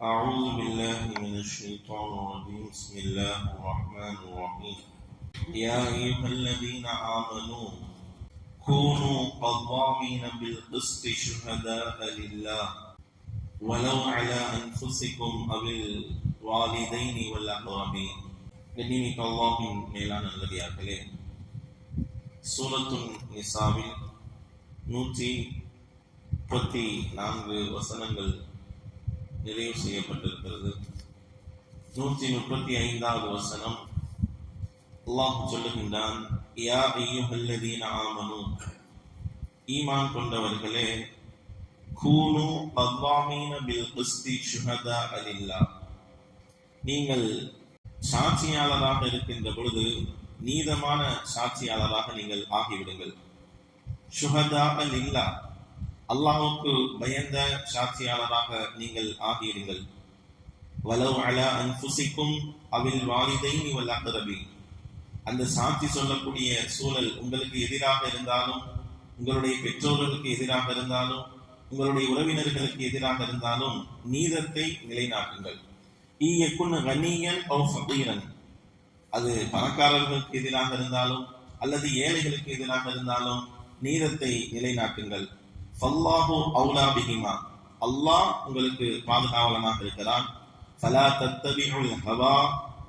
أعوذ بالله من الشيطان الرجيم بسم الله الرحمن الرحيم يا أيها الذين آمنوا كونوا قوامين بالقسط شهداء لله ولو على أنفسكم أو الوالدين والأقربين கண்ணியமிக்க அல்லாஹ்வின் மேலான நல்லடியார்களே, சூரத்துன் நிசாவில் 134 வசனங்கள் நிறைவு செய்யப்பட்டிருக்கிறது. 135வது வசனம் அல்லாஹ் சொல்லுகின்றான், யா அய்யுஹல்லதீன ஆமனு, ஈமான் கொண்டவர்களே, கூனு கவ்வாமீன பில் கிஸ்தி ஷுஹதா லில்லாஹ், நீங்கள் சாட்சியாளராக இருக்கின்ற பொழுது நீதமான சாட்சியாளராக நீங்கள் ஆகிவிடுங்கள். ஷுஹதா லில்லாஹ், அல்லாஹ்வுக்கு பயந்த சாட்சியாளராக நீங்கள் ஆகியிருங்கள். வலவ் அலா அன்ஃபுசிக்கும் அவில் வாலிதைனி வல் அக்ரபீன், அந்த சாட்சி சொல்லக்கூடிய சூழல் உங்களுக்கு எதிராக இருந்தாலும், உங்களுடைய பெற்றோர்களுக்கு எதிராக இருந்தாலும், உங்களுடைய உறவினர்களுக்கு எதிராக இருந்தாலும் நீதத்தை நிலைநாட்டுங்கள். ஈயக்குன் கனியன் அவ் ஃபகீரன், அது பணக்காரர்களுக்கு எதிராக இருந்தாலும் அல்லது ஏழைகளுக்கு எதிராக இருந்தாலும் நீதத்தை நிலைநாட்டுங்கள். ஃபல்லாஹு அவுலா பிஹிமா, அல்லாஹ் உங்களுக்கு பாதுகாவலனாக இருக்கிறான். ஃபலா தத்தபிஉல் ஹவா,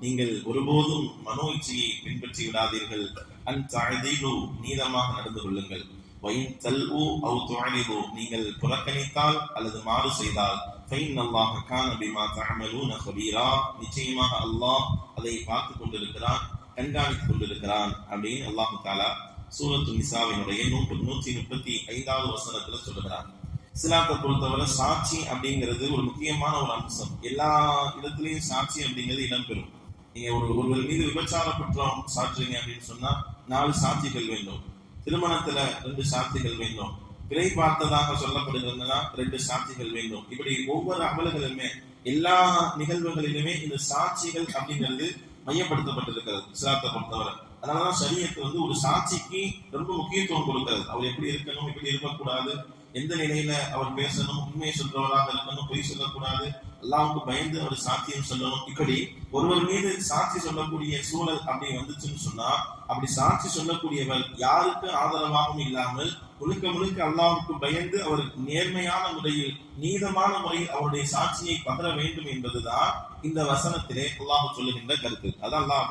நீங்கள் ஒருபோதும் மனோ இச்சையை பின்பற்றி விடாதீர்கள். அன் தஅதிலு, நீதமாக நடந்து கொள்ளுங்கள். வயின் தல்உ அவ் துஅரிது, நீங்கள் புறக்கணித்தால் அல்லது மாறு செய்தால் ஃபைன்னல்லாஹ கான பிமா தஅமலூன கபீரா, நிச்சயமாக அல்லாஹ் அதை பார்த்து கொண்டிருக்கிறான், கண்காணித்துக் கொண்டிருக்கிறான் அப்படின்னு அல்லாஹ் தஆலா சூரத்து நிசாவினுடைய 135வது வசனத்துல சொல்லுகிறான். இஸ்லாத்தை பொறுத்தவரை சாட்சி அப்படிங்கிறது ஒரு முக்கியமான ஒரு அம்சம். எல்லா இடத்துலயும் சாட்சி அப்படிங்கிறது இடம்பெறும். நீங்க ஒருவர் மீது விபச்சார குற்றம் சாற்றுறீங்க அப்படின்னு சொன்னா 4 சாட்சிகள் வேண்டும். திருமணத்துல 2 சாட்சிகள் வேண்டும். பிறை பார்த்ததாக சொல்லப்படுகிறதுனா 2 சாட்சிகள் வேண்டும். இப்படி ஒவ்வொரு அமல்களுமே, எல்லா நிகழ்வுகளிலுமே இந்த சாட்சிகள் அப்படிங்கிறது மையப்படுத்தப்பட்டிருக்கிறது இஸ்லாத்தை பொறுத்தவரை. அதனாலதான் ஷரியத் ஒரு சாட்சிக்கு ரொம்ப முக்கியத்துவம் கொடுக்கிறது. அவர் எப்படி இருக்கணும், எப்படி இருக்கக்கூடாது, எந்த நிலையில அவர் பேசணும், உண்மையை சொல்றவராக இருக்கணும், பொய் சொல்லக்கூடாது, அல்லாஹ்வுக்கு பயந்து அவர் சாட்சியம் சொல்லணும். இப்படி ஒருவர் மீது சாட்சி சொல்லக்கூடிய சூழல் அப்படி வந்துச்சுன்னு சொன்னா, அப்படி சாட்சி சொல்லக்கூடியவர் யாருக்கு ஆதரவாகவும் இல்லாமல் முழுக்க முழுக்க அல்லாஹ்வுக்கு பயந்து அவர் நேர்மையான முறையில், நீதமான முறையில் அவருடைய சாட்சியை பகர வேண்டும் என்பதுதான் இந்த வசனத்திலே அல்லாஹ் சொல்லுகின்ற கருத்து. அதான் அல்லாஹ்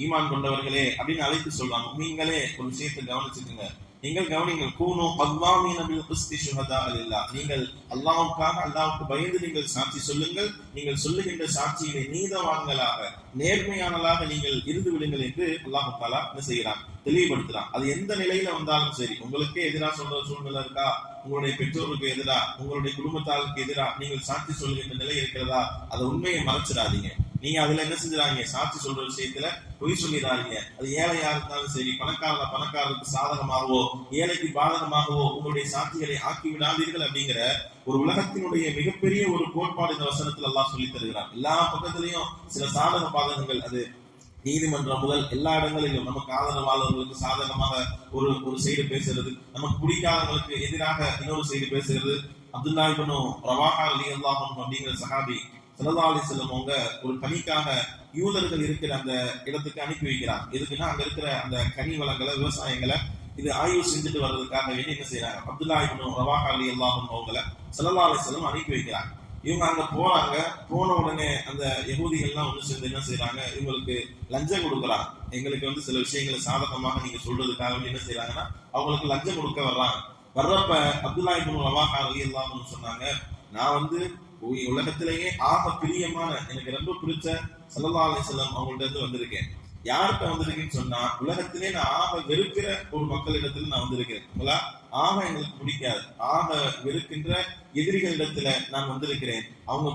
ஈமான் கொண்டவர்களே அப்படின்னு அழைத்து சொல்றாங்க. நீங்களே ஒரு விஷயத்தை கவனிச்சுக்கோங்க, நீங்கள் கவனிங்கள். கூனு கவ்வாமீன பில் கிஸ்தி ஷுஹதா லில்லாஹ், நீங்கள் அல்லாஹ்வுக்காக, அல்லாஹ்வுக்கு பயந்து நீங்கள் சாட்சி சொல்லுங்கள். நீங்கள் சொல்லுகின்ற சாட்சியிலே நீதவான்களாக, நேர்மையானலாக நீங்கள் இருந்து விடுங்கள் என்று அல்லாஹ் தஆலா என்ன செய்கிறான், தெளிவுபடுத்துறான். அது எந்த நிலையில வந்தாலும் சரி, உங்களுக்கே எதிராக சொல்ற சூழ்நிலை இருக்கா, உங்களுடைய பெற்றோருக்கு எதிரா, உங்களுடைய குடும்பத்தாருக்கு எதிரா நீங்கள் சாட்சி சொல்லுகின்ற நிலை இருக்கிறதா, அதை உண்மையை மறைச்சிடாதீங்க. நீங்க அதுல என்ன செஞ்சிடாங்க, சாட்சி சொல்ற விஷயத்துல பொய் சொல்லிடாதீங்க. அது ஏழையா இருந்தாலும் சரி, பணக்காரருக்கு சாதகமாகவோ ஏழைக்கு பாதகமாகவோ உங்களுடைய சாட்சிகளை ஆக்கி விடாதீர்கள் அப்படிங்கிற ஒரு உலகத்தினுடைய மிகப்பெரிய ஒரு கோட்பாடு இந்த வசனத்துல எல்லாம் சொல்லி தருகிறார். எல்லா பக்கத்திலையும் சில சாதக பாதகங்கள், அது நீதிமன்றம் முதல் எல்லா இடங்களிலும் நமக்கு ஆதரவாளர்களுக்கு சாதகமாக ஒரு செய்தி பேசுறது, நமக்கு பிடிக்காதவங்களுக்கு எதிராக இன்னொரு செய்தி பேசுறது. அப்துல்லா இப்னு ரவாஹா ரலியல்லாஹு அன்ஹு அப்படிங்கிற சஹாபி ஸல்லல்லாஹு அலைஹி வஸல்லம் அவங்க ஒரு பணிக்காக யூதர்கள் இருக்கிற அந்த இடத்துக்கு அனுப்பி வைக்கிறாங்க. எதுக்குன்னா அங்க இருக்கிற அந்த கனி வளங்களை, விவசாயங்களை இது ஆய்வு செஞ்சுட்டு வர்றதுக்காக வேண்டி என்ன செய்யறாங்க, அப்துல்லா இப்னு ரவாஹா ரலியல்லாஹு அன்ஹு அவங்களை ஸல்லல்லாஹு அலைஹி வஸல்லம் அனுப்பி வைக்கிறாங்க. இவங்க அங்க போறாங்க. போன உடனே அந்த யகூதிகள்லாம் ஒன்று சேர்ந்து என்ன செய்யறாங்க, இவங்களுக்கு லஞ்சம் கொடுக்குறாங்க. எங்களுக்கு சில விஷயங்களை சாதகமாக நீங்க சொல்றதுக்காக என்ன செய்யறாங்கன்னா அவங்களுக்கு லஞ்சம் கொடுக்க வர்றாங்க. வர்றப்ப அப்துல்லா இப்னு ரவாஹா ரலியல்லாஹு அன்ஹு சொன்னாங்க, நான் உலகத்திலேயே ஆக பிரியமான, எனக்கு ரொம்ப பிடிச்ச ஸல்லல்லாஹு அலைஹி வஸல்லம் அவங்கள்ட்ட இருந்து வந்திருக்கேன். யார்கிட்ட வந்திருக்கேன்னு சொன்னா, உலகத்திலே நான் ஆக வெறுக்கிற ஒரு மக்களிடத்துல நான் வந்திருக்கேன். ஆக எங்களுக்கு பிடிக்காது, ஆக வெறுக்கின்ற எதிரிகளிடத்துல நான் வந்திருக்கிறேன். அவங்க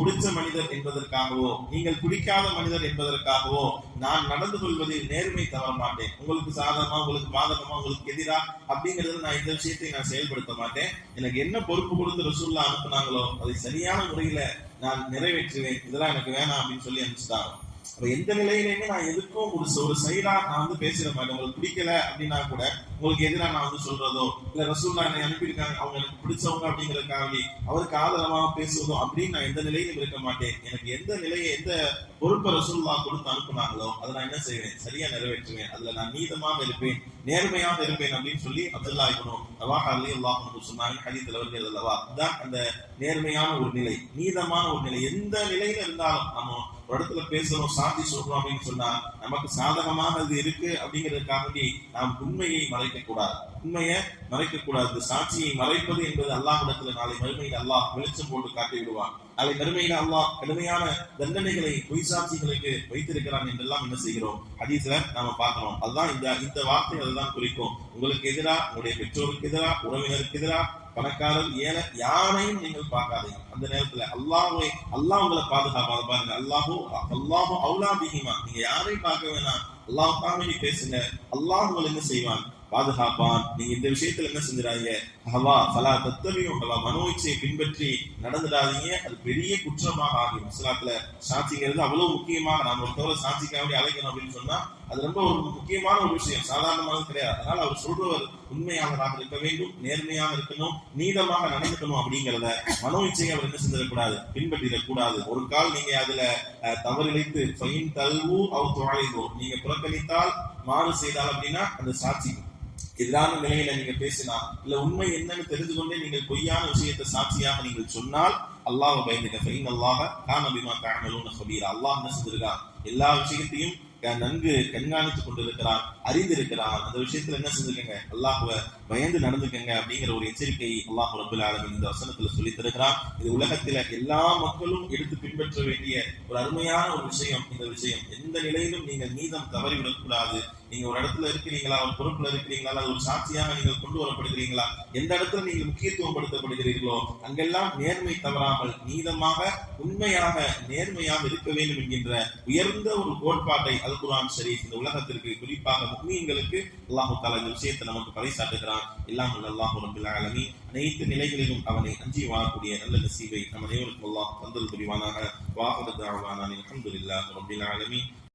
பிடிச்ச மனிதர் என்பதற்காகவோ, நீங்கள் பிடிக்காத மனிதர் என்பதற்காகவோ நான் நடந்து கொள்வதில் நேர்மை தவற மாட்டேன். உங்களுக்கு சாதகமா, உங்களுக்கு பாதகமா, உங்களுக்கு எதிரா அப்படிங்கறது நான் இந்த விஷயத்தை நான் செயல்படுத்த மாட்டேன். எனக்கு என்ன பொறுப்பு கொடுத்து ரசூலுல்லாஹ் அனுப்புனாங்களோ அதை சரியான முறையில நான் நிறைவேற்றுவேன். இதெல்லாம் எனக்கு வேணாம் அப்படின்னு சொல்லி அனுப்பிச்சுட்டாங்க. அப்ப எந்த நிலையிலுமே நான் எதுக்கும் ஒரு சைடா நான் பேசிட மாட்டேன். உங்களுக்கு பிடிக்கல அப்படின்னா கூட உங்களுக்கு எதிராக நான் வந்து சொல்றதோ இல்ல ரசூல்லா என்னை அனுப்பியிருக்காங்க அவங்க எனக்கு பிடிச்சவங்க அப்படிங்கறதுக்காக அவருக்கு ஆதரவாக பேசுவதோ அப்படின்னு நான் எந்த நிலையிலும் இருக்க மாட்டேன். எனக்கு எந்த நிலையை எந்த பொறுப்பை ரசூல்லா கொடுத்து அனுப்புனாங்களோ அதை நான் என்ன செய்வேன், சரியா நிறைவேற்றுவேன். அதுல நான் நீதமாக இருப்பேன், நேர்மையாக இருப்பேன் அப்படின்னு சொல்லி அப்துல்லா இப்னு ரவாஹா ரலியல்லாஹு அன்ஹு சொன்னாங்க. ஹதீஸ்ல வருகிறது அல்லவா, அதுதான் அந்த நேர்மையான ஒரு நிலை, நீதமான ஒரு நிலை. எந்த நிலையில இருந்தாலும் நம்ம ஒரு இடத்துல பேசணும், சாட்சி சொல்றோம் அப்படின்னு சொன்னா நமக்கு சாதகமாக அது இருக்கு அப்படிங்கிறதுக்காக நாம் உண்மையை மறைக்க கூடாது, உண்மையை மறைக்க கூடாது. சாட்சியை மறைப்பது என்பது அல்லாஹ்விடத்துல நாளை மறுமையில் அல்லாஹ் வெளிச்சம் போட்டு காட்டி விடுவான். நாளை மறுமையில் அல்லாஹ் கடுமையான தண்டனைகளை பொய் சாட்சிகளுக்கு வைத்திருக்கிறான் என்றெல்லாம் என்ன செய்கிறோம் ஹதீஸ்ல நாம பார்க்கிறோம். அதுதான் இந்த வார்த்தை அதுதான் குறிக்கும். உங்களுக்கு எதிராக, உங்களுடைய பெற்றோருக்கு எதிராக, உறவினருக்கு எதிராக, பணக்காரர் ஏழை யாரையும் நீங்கள் பார்க்காதீங்க. அந்த நேரத்துல அல்லாஹ் உங்களை பாதுகாப்பாக பாருங்க. அல்லாஹு அவுலா பிஹிமா, நீங்க யாரையும் பார்க்க வேணாம், அல்லாஹ் தாமே பேசுங்க, அல்லாஹ் உங்களை என்ன செய்வான், பாதுகாப்பான். நீங்க இந்த விஷயத்துல என்ன செஞ்சிடாதீங்க, ஹவா ஃபலா தத்தபியும் ஹவா, மனோ இச்சையை பின்பற்றி நடந்துடாதீங்க, அது பெரிய குற்றமாக ஆகும். இஸ்லாத்துல சாட்சிங்கிறது அவ்வளவு முக்கியமாக, நாம ஒருத்தவரை சாட்சிக்காக அழைக்கணும் அப்படின்னு சொன்னா அது ரொம்ப ஒரு முக்கியமான ஒரு விஷயம், சாதாரணமாக கிடையாது. அதனால அவர் சொல்றவர் உண்மையாளராக இருக்க வேண்டும், நேர்மையாக இருக்கணும், நீதமாக நடந்துக்கணும். அப்படிங்கிறத மனோ இச்சையை அவர் என்ன செஞ்சிடக்கூடாது, பின்பற்றிடக்கூடாது. ஒரு கால் நீங்க அதுல தவறிழைத்து தல்வு அவ் தொலைவோ, நீங்க புறக்கணித்தால், மாறு செய்தால் அப்படின்னா அந்த சாட்சி எதிரான நிலையில நீங்க பேசினா, இல்ல உண்மை என்னன்னு தெரிந்து கொண்டே நீங்கள் பொய்யான விஷயத்தை சாட்சியாக நீங்கள் சொன்னால் அல்லாஹ் பயந்துக்க. அல்லாஹ் கான பிமா தஅமலூன கபீரா, அல்லாஹ் என்ன செஞ்சிருக்கான், எல்லா விஷயத்தையும் நன்கு கண்காணித்துக் கொண்டிருக்கிறான், அறிந்திருக்கிறான். அந்த விஷயத்துல என்ன செஞ்சுக்கங்க, அல்லாஹ்வை பயந்து நடந்துக்கங்க அப்படிங்கிற ஒரு எச்சரிக்கை அல்லாஹ் ரப்பல் ஆலமீன் இந்த வசனத்துல சொல்லி தருகிறான். இது உலகத்துல எல்லா மக்களும் எடுத்து பின்பற்ற வேண்டிய ஒரு அருமையான ஒரு விஷயம். இந்த விஷயம் எந்த நிலையிலும் நீங்கள் நீதம் தவறிவிடக் கூடாது. நீங்க ஒரு இடத்துல இருக்கிறீங்களா, ஒரு பொறுப்புல இருக்கிறீங்களா, அது ஒரு சாட்சியாக நீங்கள் கொண்டு வரப்படுகிறீங்களா, எந்த இடத்துல நீங்கள் முக்கியத்துவம் படுத்தப்படுகிறீர்களோ அங்கெல்லாம் நேர்மை தவறாமல் நீதமாக உண்மையாக நேர்மையாக இருக்க வேண்டும் என்கின்ற உயர்ந்த ஒரு கோட்பாட்டை அல் குர்ஆன் ஷரீஃப் இந்த உலகத்திற்கு, குறிப்பாக முஃமின்களுக்கு அல்லாஹ் தஆலா இந்த விஷயத்தை நமக்கு பறைசாற்றுகிறான். எல்லாம் அல்லாஹ் ரப்பல் ஆலமீன் அனைத்து நிலைகளிலும் அவனை அஞ்சி வாழக்கூடிய நல்ல நசீபை நம் அனைவருக்கும் அல்லாஹ் தந்தல் புரிவானாக. வாஹிரு தஅவானா அல்ஹம்துலில்லாஹி ரப்பில் ஆலமீன்.